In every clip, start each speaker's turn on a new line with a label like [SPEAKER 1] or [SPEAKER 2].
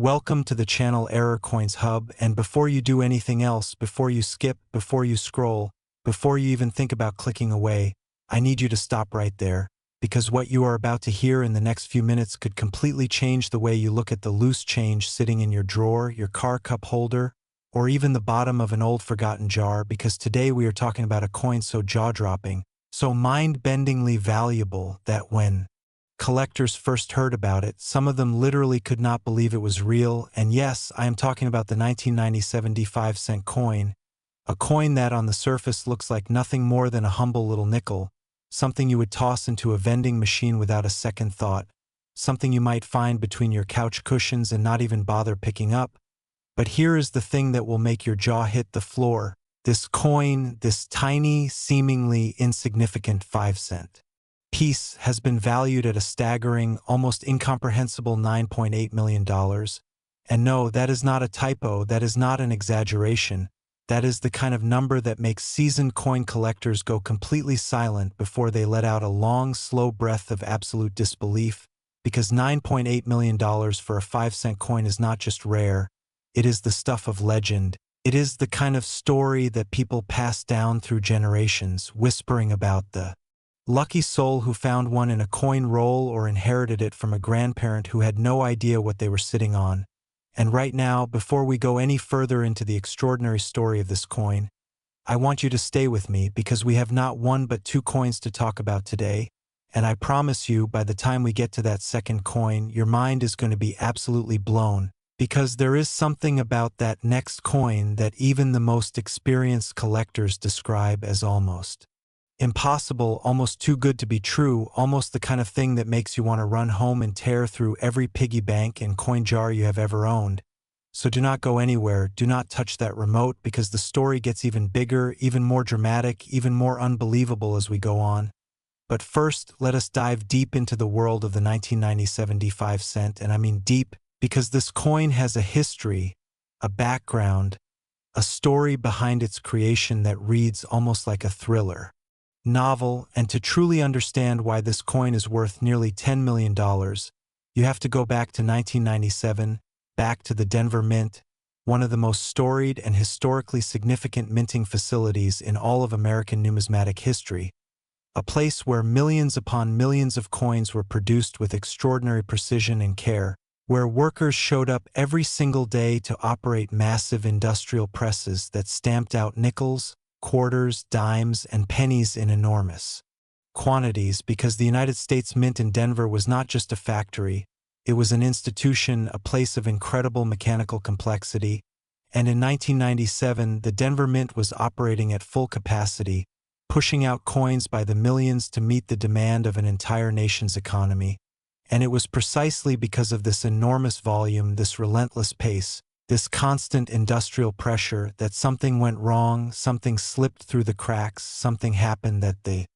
[SPEAKER 1] Welcome to the channel Error Coins Hub, and before you do anything else, before you skip, before you scroll, before you even think about clicking away, I need you to stop right there, because what you are about to hear in the next few minutes could completely change the way you look at the loose change sitting in your drawer, your car cup holder, or even the bottom of an old forgotten jar, because today we are talking about a coin so jaw-dropping, so mind-bendingly valuable that when collectors first heard about it, some of them literally could not believe it was real. And yes, I am talking about the 1997 5-cent coin, a coin that on the surface looks like nothing more than a humble little nickel, something you would toss into a vending machine without a second thought, something you might find between your couch cushions and not even bother picking up. But here is the thing that will make your jaw hit the floor. This coin, this tiny, seemingly insignificant 5-cent piece has been valued at a staggering, almost incomprehensible $9.8 million. And no, that is not a typo, that is not an exaggeration. That is the kind of number that makes seasoned coin collectors go completely silent before they let out a long, slow breath of absolute disbelief, because $9.8 million for a 5-cent coin is not just rare, it is the stuff of legend. It is the kind of story that people pass down through generations, whispering about the lucky soul who found one in a coin roll or inherited it from a grandparent who had no idea what they were sitting on. And right now, before we go any further into the extraordinary story of this coin, I want you to stay with me because we have not one but two coins to talk about today, and I promise you by the time we get to that second coin, your mind is going to be absolutely blown, because there is something about that next coin that even the most experienced collectors describe as almost impossible, almost too good to be true, almost the kind of thing that makes you want to run home and tear through every piggy bank and coin jar you have ever owned. So do not go anywhere, do not touch that remote, because the story gets even bigger, even more dramatic, even more unbelievable as we go on. But first, let us dive deep into the world of the 1997 5-cent, and I mean deep, because this coin has a history, a background, a story behind its creation that reads almost like a thriller novel, and to truly understand why this coin is worth nearly $10 million, you have to go back to 1997, back to the Denver Mint, one of the most storied and historically significant minting facilities in all of American numismatic history, a place where millions upon millions of coins were produced with extraordinary precision and care, where workers showed up every single day to operate massive industrial presses that stamped out nickels, quarters, dimes, and pennies in enormous quantities, because the United States Mint in Denver was not just a factory, it was an institution, a place of incredible mechanical complexity, and in 1997 the Denver Mint was operating at full capacity, pushing out coins by the millions to meet the demand of an entire nation's economy. And it was precisely because of this enormous volume, this relentless pace, this constant industrial pressure, that something went wrong, something slipped through the cracks, something happened that the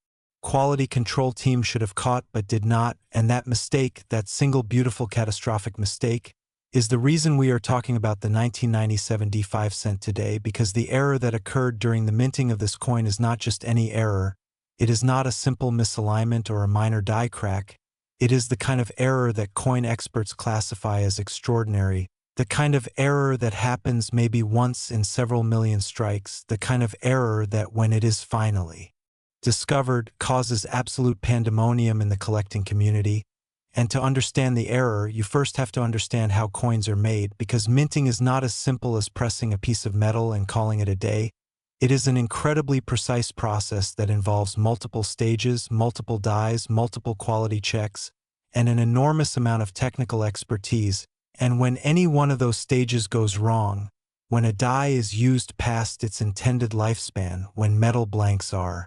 [SPEAKER 1] quality control team should have caught but did not, and that mistake, that single beautiful catastrophic mistake, is the reason we are talking about the 1997 5-cent today, because the error that occurred during the minting of this coin is not just any error, it is not a simple misalignment or a minor die crack, it is the kind of error that coin experts classify as extraordinary, the kind of error that happens maybe once in several million strikes, the kind of error that when it is finally discovered causes absolute pandemonium in the collecting community. And to understand the error, you first have to understand how coins are made, because minting is not as simple as pressing a piece of metal and calling it a day. It is an incredibly precise process that involves multiple stages, multiple dies, multiple quality checks, and an enormous amount of technical expertise. And when any one of those stages goes wrong, when a die is used past its intended lifespan, when metal blanks are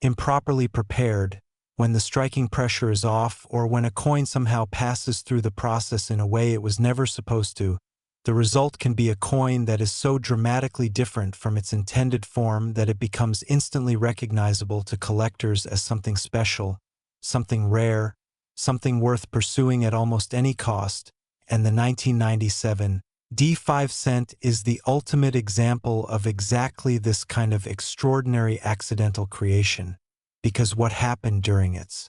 [SPEAKER 1] improperly prepared, when the striking pressure is off, or when a coin somehow passes through the process in a way it was never supposed to, the result can be a coin that is so dramatically different from its intended form that it becomes instantly recognizable to collectors as something special, something rare, something worth pursuing at almost any cost. And the 1997 5-cent is the ultimate example of exactly this kind of extraordinary accidental creation, because what happened during its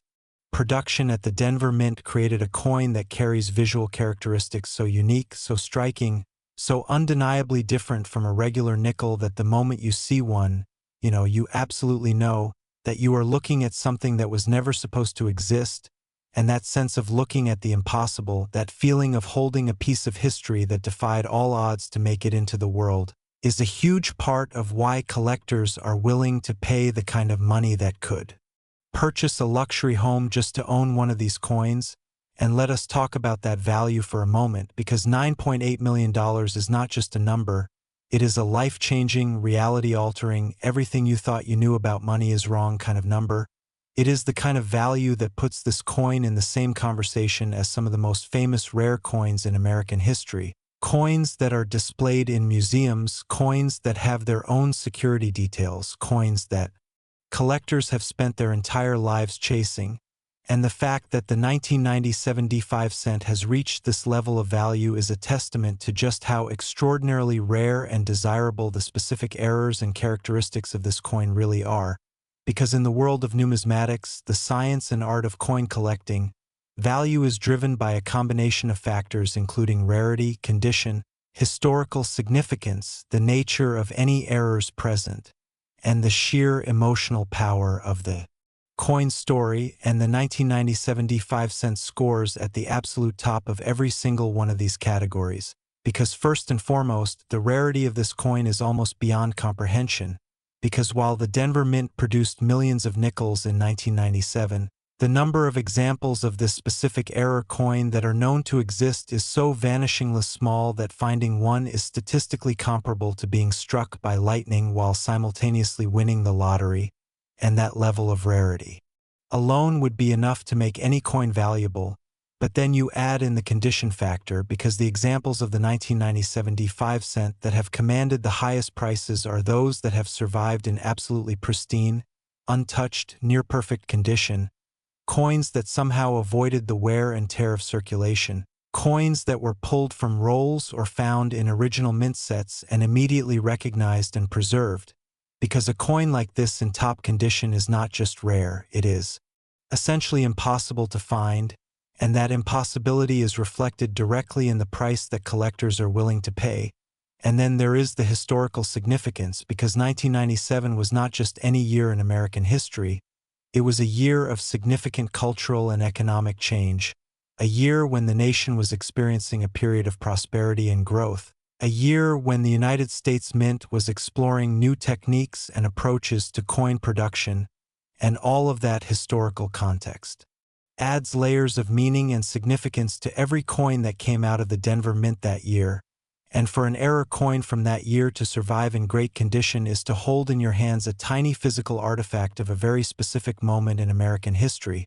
[SPEAKER 1] production at the Denver Mint created a coin that carries visual characteristics so unique, so striking, so undeniably different from a regular nickel that the moment you see one, you absolutely know that you are looking at something that was never supposed to exist, and that sense of looking at the impossible, that feeling of holding a piece of history that defied all odds to make it into the world, is a huge part of why collectors are willing to pay the kind of money that could purchase a luxury home just to own one of these coins. And let us talk about that value for a moment, because $9.8 million is not just a number, it is a life-changing, reality-altering, everything you thought you knew about money is wrong kind of number. It is the kind of value that puts this coin in the same conversation as some of the most famous rare coins in American history. Coins that are displayed in museums, coins that have their own security details, coins that collectors have spent their entire lives chasing. And the fact that the 1997 D5 cent has reached this level of value is a testament to just how extraordinarily rare and desirable the specific errors and characteristics of this coin really are. Because in the world of numismatics, the science and art of coin collecting, value is driven by a combination of factors including rarity, condition, historical significance, the nature of any errors present, and the sheer emotional power of the coin story. And the 1997 D5 cent scores at the absolute top of every single one of these categories, because first and foremost, the rarity of this coin is almost beyond comprehension, because while the Denver Mint produced millions of nickels in 1997, the number of examples of this specific error coin that are known to exist is so vanishingly small that finding one is statistically comparable to being struck by lightning while simultaneously winning the lottery, and that level of rarity alone would be enough to make any coin valuable. But then you add in the condition factor, because the examples of the 1997 D5 cent that have commanded the highest prices are those that have survived in absolutely pristine, untouched, near-perfect condition, coins that somehow avoided the wear and tear of circulation, coins that were pulled from rolls or found in original mint sets and immediately recognized and preserved. Because a coin like this in top condition is not just rare, it is essentially impossible to find, and that impossibility is reflected directly in the price that collectors are willing to pay. And then there is the historical significance, because 1997 was not just any year in American history, it was a year of significant cultural and economic change, a year when the nation was experiencing a period of prosperity and growth, a year when the United States Mint was exploring new techniques and approaches to coin production, and all of that historical context adds layers of meaning and significance to every coin that came out of the Denver Mint that year. And for an error coin from that year to survive in great condition is to hold in your hands a tiny physical artifact of a very specific moment in American history,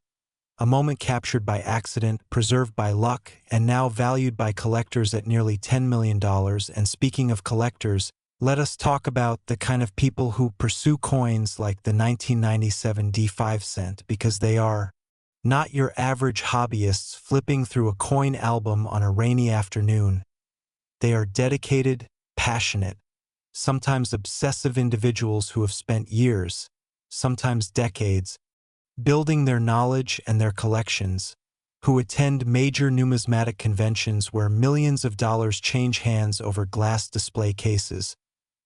[SPEAKER 1] a moment captured by accident, preserved by luck, and now valued by collectors at nearly $10 million. And speaking of collectors, let us talk about the kind of people who pursue coins like the 1997 D5 cent, because they are not your average hobbyists flipping through a coin album on a rainy afternoon. They are dedicated, passionate, sometimes obsessive individuals who have spent years, sometimes decades, building their knowledge and their collections, who attend major numismatic conventions where millions of dollars change hands over glass display cases,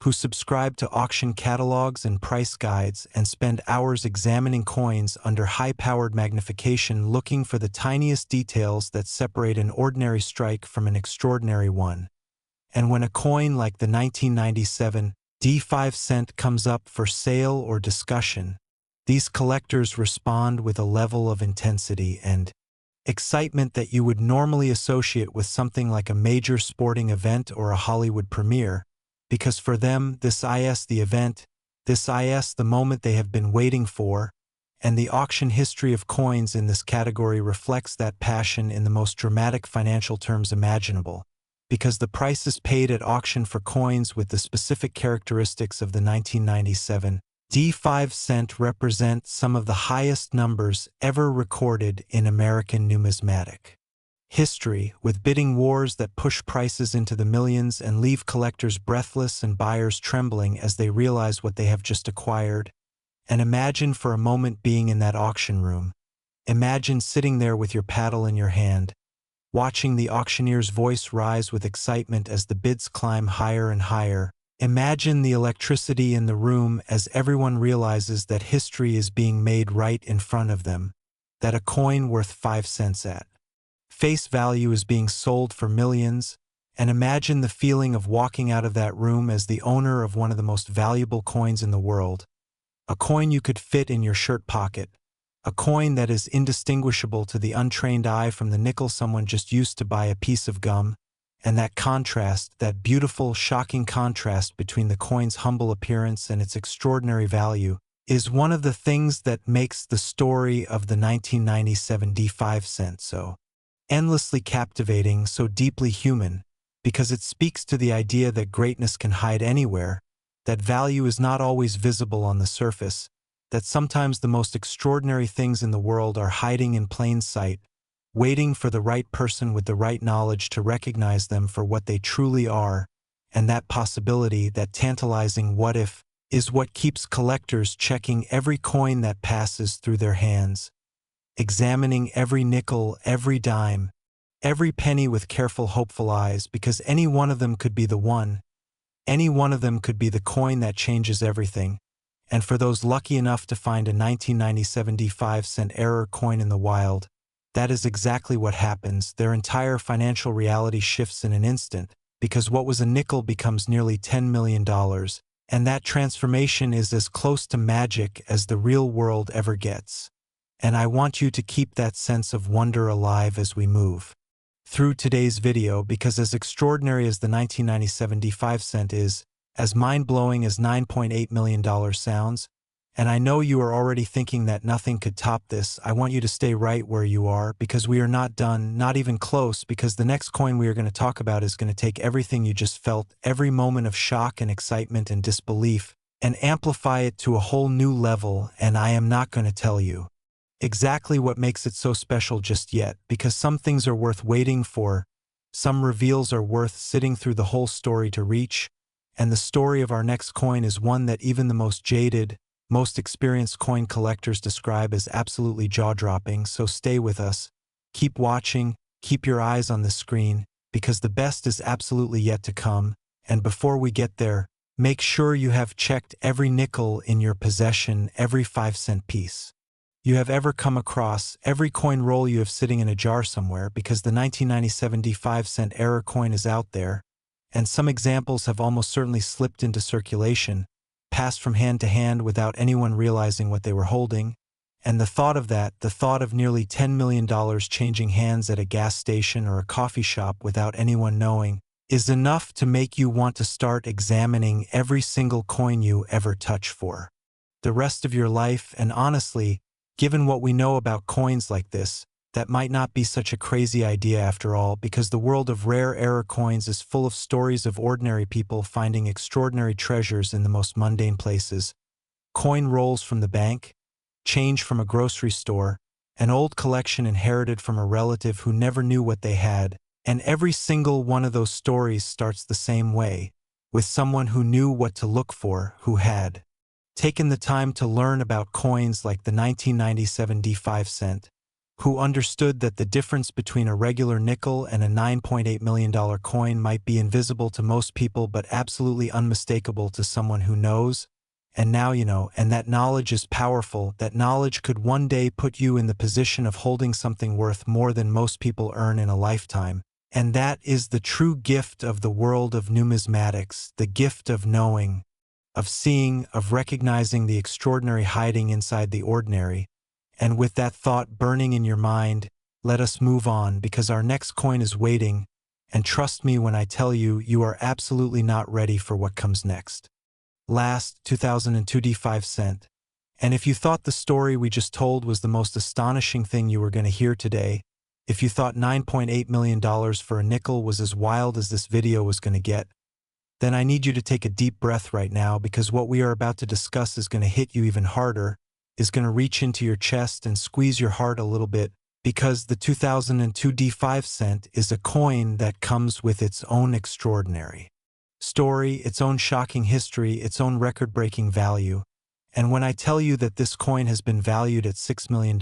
[SPEAKER 1] who subscribe to auction catalogs and price guides and spend hours examining coins under high-powered magnification looking for the tiniest details that separate an ordinary strike from an extraordinary one. And when a coin like the 1997 D5 cent comes up for sale or discussion, these collectors respond with a level of intensity and excitement that you would normally associate with something like a major sporting event or a Hollywood premiere, because for them, this is the event, this is the moment they have been waiting for, and the auction history of coins in this category reflects that passion in the most dramatic financial terms imaginable, because the prices paid at auction for coins with the specific characteristics of the 1997 D5 cent represent some of the highest numbers ever recorded in American numismatic history, with bidding wars that push prices into the millions and leave collectors breathless and buyers trembling as they realize what they have just acquired. And imagine for a moment being in that auction room, Imagine sitting there with your paddle in your hand, watching the auctioneer's voice rise with excitement as the bids climb higher and higher. Imagine the electricity in the room as everyone realizes that history is being made right in front of them, that a coin worth 5 cents at face value is being sold for millions, and imagine the feeling of walking out of that room as the owner of one of the most valuable coins in the world, a coin you could fit in your shirt pocket, a coin that is indistinguishable to the untrained eye from the nickel someone just used to buy a piece of gum. And that contrast, that beautiful, shocking contrast between the coin's humble appearance and its extraordinary value, is one of the things that makes the story of the 1997 D5 cent so endlessly captivating, so deeply human, because it speaks to the idea that greatness can hide anywhere, that value is not always visible on the surface, that sometimes the most extraordinary things in the world are hiding in plain sight, waiting for the right person with the right knowledge to recognize them for what they truly are, and that possibility, that tantalizing what if, is what keeps collectors checking every coin that passes through their hands, examining every nickel, every dime, every penny with careful, hopeful eyes, because any one of them could be the one, any one of them could be the coin that changes everything. And for those lucky enough to find a 1997 D5 cent error coin in the wild, that is exactly what happens. Their entire financial reality shifts in an instant, because what was a nickel becomes nearly $10 million, and that transformation is as close to magic as the real world ever gets. And I want you to keep that sense of wonder alive as we move through today's video, because as extraordinary as the 1997 D5 cent is, as mind-blowing as $9.8 million sounds, and I know you are already thinking that nothing could top this, I want you to stay right where you are, because we are not done, not even close, because the next coin we are going to talk about is going to take everything you just felt, every moment of shock and excitement and disbelief, and amplify it to a whole new level, and I am not going to tell you exactly what makes it so special just yet, because some things are worth waiting for, some reveals are worth sitting through the whole story to reach, and the story of our next coin is one that even the most jaded, most experienced coin collectors describe as absolutely jaw-dropping, so stay with us. Keep watching, keep your eyes on the screen, because the best is absolutely yet to come, and before we get there, make sure you have checked every nickel in your possession, every 5-cent piece you have ever come across, every coin roll you have sitting in a jar somewhere, because the 1997 D5 cent error coin is out there, and some examples have almost certainly slipped into circulation, passed from hand to hand without anyone realizing what they were holding, and the thought of that, the thought of nearly $10 million changing hands at a gas station or a coffee shop without anyone knowing, is enough to make you want to start examining every single coin you ever touch for the rest of your life. And honestly, given what we know about coins like this, that might not be such a crazy idea after all, because the world of rare error coins is full of stories of ordinary people finding extraordinary treasures in the most mundane places. Coin rolls from the bank, change from a grocery store, an old collection inherited from a relative who never knew what they had, and every single one of those stories starts the same way, with someone who knew what to look for, who had taken the time to learn about coins like the 1997 D5 cent, who understood that the difference between a regular nickel and a $9.8 million coin might be invisible to most people but absolutely unmistakable to someone who knows. And now you know, and that knowledge is powerful. That knowledge could one day put you in the position of holding something worth more than most people earn in a lifetime. And that is the true gift of the world of numismatics, the gift of knowing, of seeing, of recognizing the extraordinary hiding inside the ordinary. And with that thought burning in your mind, let us move on, because our next coin is waiting, and trust me when I tell you, you are absolutely not ready for what comes next. Last, 2002 D5 cent. And if you thought the story we just told was the most astonishing thing you were going to hear today, if you thought $9.8 million for a nickel was as wild as this video was going to get, then I need you to take a deep breath right now, because what we are about to discuss is going to hit you even harder, is going to reach into your chest and squeeze your heart a little bit, because the 2002 D5 cent is a coin that comes with its own extraordinary story, its own shocking history, its own record-breaking value. And when I tell you that this coin has been valued at $6 million,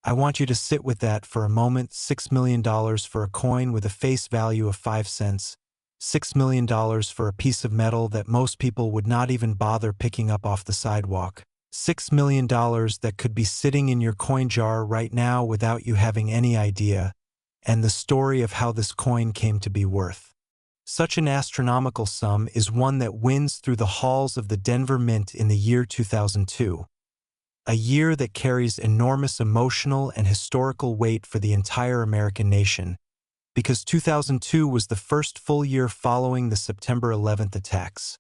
[SPEAKER 1] I want you to sit with that for a moment. $6 million for a coin with a face value of 5 cents. $6 million for a piece of metal that most people would not even bother picking up off the sidewalk. $6 million that could be sitting in your coin jar right now without you having any idea, and the story of how this coin came to be worth such an astronomical sum is one that winds through the halls of the Denver Mint in the year 2002. A year that carries enormous emotional and historical weight for the entire American nation, because 2002 was the first full year following the September 11th attacks.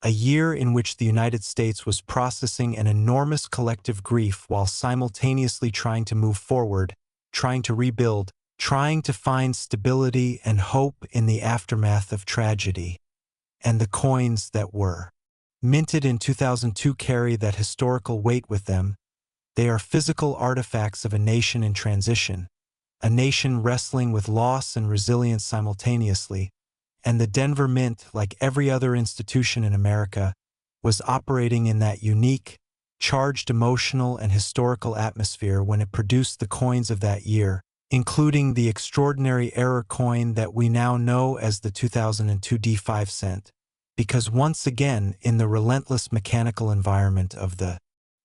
[SPEAKER 1] A year in which the United States was processing an enormous collective grief while simultaneously trying to move forward, trying to rebuild, trying to find stability and hope in the aftermath of tragedy. And the coins that were minted in 2002 carry that historical weight with them. They are physical artifacts of a nation in transition, a nation wrestling with loss and resilience simultaneously, and the Denver Mint, like every other institution in America, was operating in that unique, charged emotional and historical atmosphere when it produced the coins of that year, including the extraordinary error coin that we now know as the 2002 D5 cent, because once again, in the relentless mechanical environment of the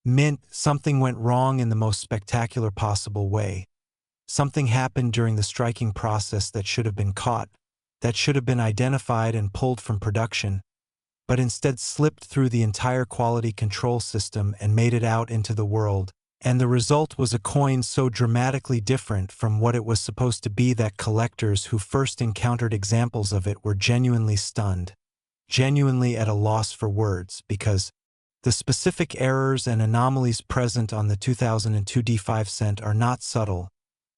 [SPEAKER 1] Mint, something went wrong in the most spectacular possible way. Something happened during the striking process that should have been caught, that should have been identified and pulled from production, but instead slipped through the entire quality control system and made it out into the world. And the result was a coin so dramatically different from what it was supposed to be that collectors who first encountered examples of it were genuinely stunned, genuinely at a loss for words, because the specific errors and anomalies present on the 2002 D5 cent are not subtle.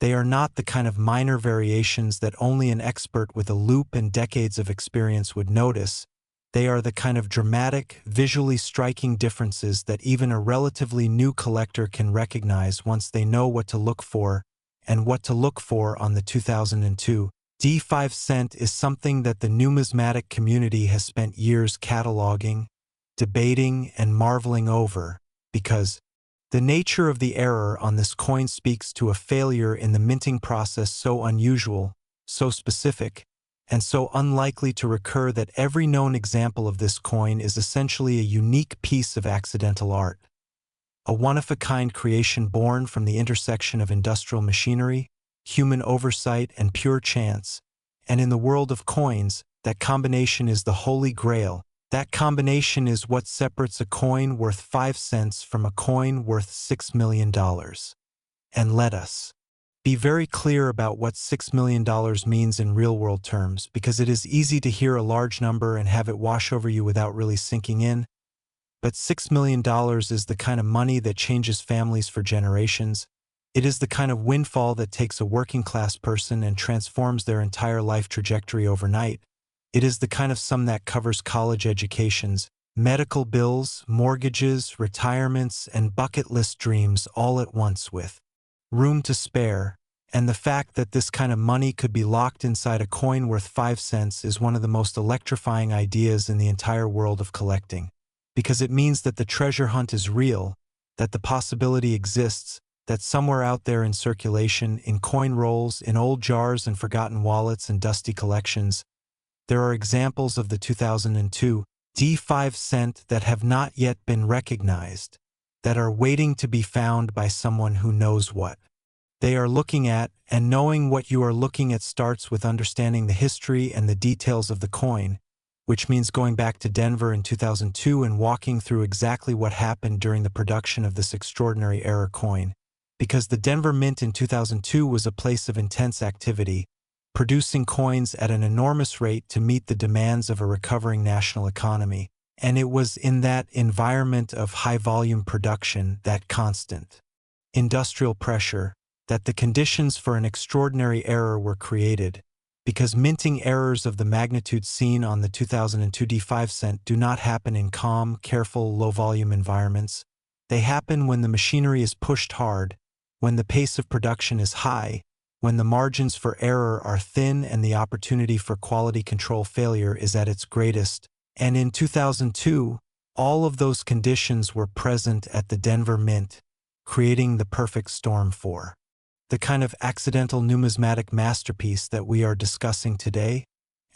[SPEAKER 1] They are not the kind of minor variations that only an expert with a loupe and decades of experience would notice. They are the kind of dramatic, visually striking differences that even a relatively new collector can recognize once they know what to look for, and what to look for on the 2002 D5 cent is something that the numismatic community has spent years cataloging, debating, and marveling over, because the nature of the error on this coin speaks to a failure in the minting process so unusual, so specific, and so unlikely to recur that every known example of this coin is essentially a unique piece of accidental art. A one-of-a-kind creation born from the intersection of industrial machinery, human oversight, and pure chance. And in the world of coins, that combination is the holy grail. That combination is what separates a coin worth 5 cents from a coin worth $6 million. And let us be very clear about what $6 million means in real-world terms, because it is easy to hear a large number and have it wash over you without really sinking in. But $6 million is the kind of money that changes families for generations. It is the kind of windfall that takes a working-class person and transforms their entire life trajectory overnight. It is the kind of sum that covers college educations, medical bills, mortgages, retirements, and bucket list dreams all at once with room to spare. And the fact that this kind of money could be locked inside a coin worth 5 cents is one of the most electrifying ideas in the entire world of collecting. Because it means that the treasure hunt is real, that the possibility exists, that somewhere out there in circulation, in coin rolls, in old jars and forgotten wallets and dusty collections, there are examples of the 2002 D5 cent that have not yet been recognized, that are waiting to be found by someone who knows what they are looking at, and knowing what you are looking at starts with understanding the history and the details of the coin, which means going back to Denver in 2002 and walking through exactly what happened during the production of this extraordinary error coin. Because the Denver Mint in 2002 was a place of intense activity, producing coins at an enormous rate to meet the demands of a recovering national economy. And it was in that environment of high-volume production, that constant industrial pressure, that the conditions for an extraordinary error were created, because minting errors of the magnitude seen on the 2002 D5 cent do not happen in calm, careful, low-volume environments. They happen when the machinery is pushed hard, when the pace of production is high, when the margins for error are thin and the opportunity for quality control failure is at its greatest. And in 2002, all of those conditions were present at the Denver Mint, creating the perfect storm for the kind of accidental numismatic masterpiece that we are discussing today,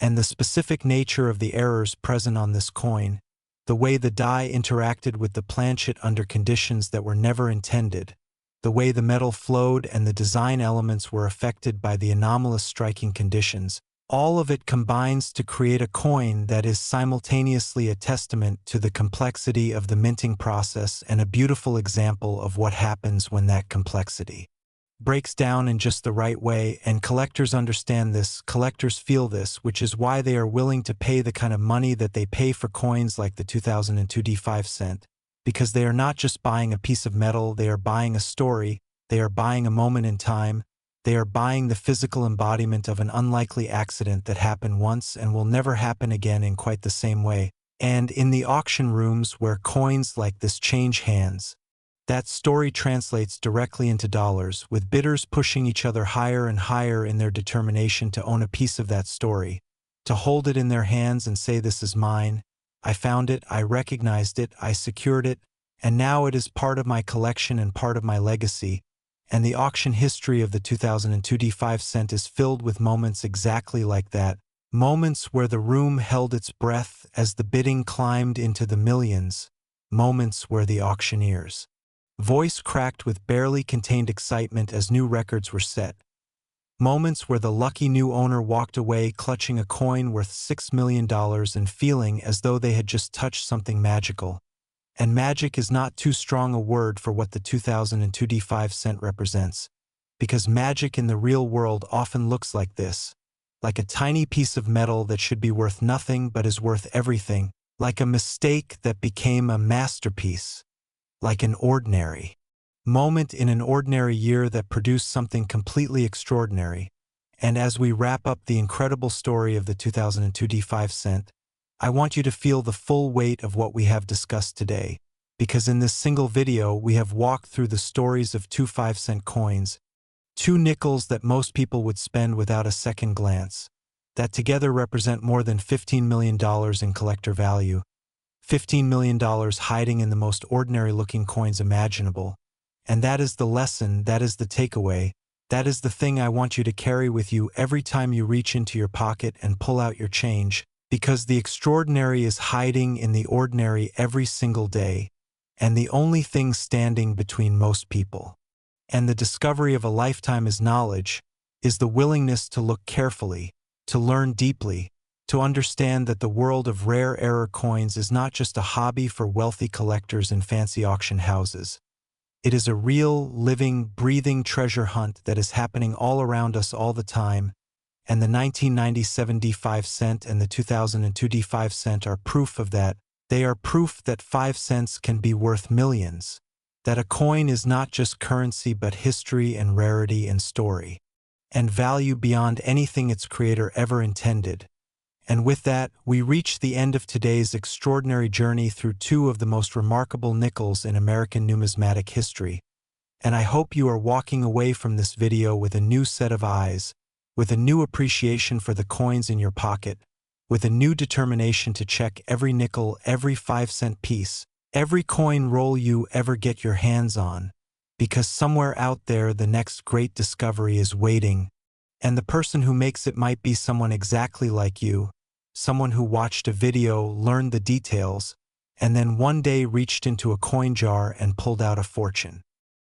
[SPEAKER 1] and the specific nature of the errors present on this coin, the way the die interacted with the planchet under conditions that were never intended, the way the metal flowed and the design elements were affected by the anomalous striking conditions, all of it combines to create a coin that is simultaneously a testament to the complexity of the minting process and a beautiful example of what happens when that complexity breaks down in just the right way, and collectors understand this, collectors feel this, which is why they are willing to pay the kind of money that they pay for coins like the 2002 D5 cent, because they are not just buying a piece of metal, they are buying a story, they are buying a moment in time, they are buying the physical embodiment of an unlikely accident that happened once and will never happen again in quite the same way. And in the auction rooms where coins like this change hands, that story translates directly into dollars, with bidders pushing each other higher and higher in their determination to own a piece of that story, to hold it in their hands and say, "This is mine. I found it, I recognized it, I secured it, and now it is part of my collection and part of my legacy." And the auction history of the 2002 D5 cent is filled with moments exactly like that, moments where the room held its breath as the bidding climbed into the millions, moments where the auctioneer's voice cracked with barely contained excitement as new records were set, moments where the lucky new owner walked away clutching a coin worth $6 million and feeling as though they had just touched something magical. And magic is not too strong a word for what the 2002 D5 cent represents, because magic in the real world often looks like this, like a tiny piece of metal that should be worth nothing but is worth everything, like a mistake that became a masterpiece, like an ordinary moment in an ordinary year that produced something completely extraordinary. And as we wrap up the incredible story of the 2002 D5 cent, I want you to feel the full weight of what we have discussed today, because in this single video we have walked through the stories of two 5-cent coins, two nickels that most people would spend without a second glance, that together represent more than $15 million in collector value, $15 million hiding in the most ordinary-looking coins imaginable. And that is the lesson, that is the takeaway, that is the thing I want you to carry with you every time you reach into your pocket and pull out your change, because the extraordinary is hiding in the ordinary every single day, and the only thing standing between most people and the discovery of a lifetime is knowledge, is the willingness to look carefully, to learn deeply, to understand that the world of rare error coins is not just a hobby for wealthy collectors in fancy auction houses. It is a real, living, breathing treasure hunt that is happening all around us all the time, and the 1997 D5 cent and the 2002 D5 cent are proof of that. They are proof that 5 cents can be worth millions, that a coin is not just currency but history and rarity and story, and value beyond anything its creator ever intended. And with that, we reach the end of today's extraordinary journey through two of the most remarkable nickels in American numismatic history. And I hope you are walking away from this video with a new set of eyes, with a new appreciation for the coins in your pocket, with a new determination to check every nickel, every 5-cent piece, every coin roll you ever get your hands on, because somewhere out there the next great discovery is waiting, and the person who makes it might be someone exactly like you, someone who watched a video, learned the details, and then one day reached into a coin jar and pulled out a fortune.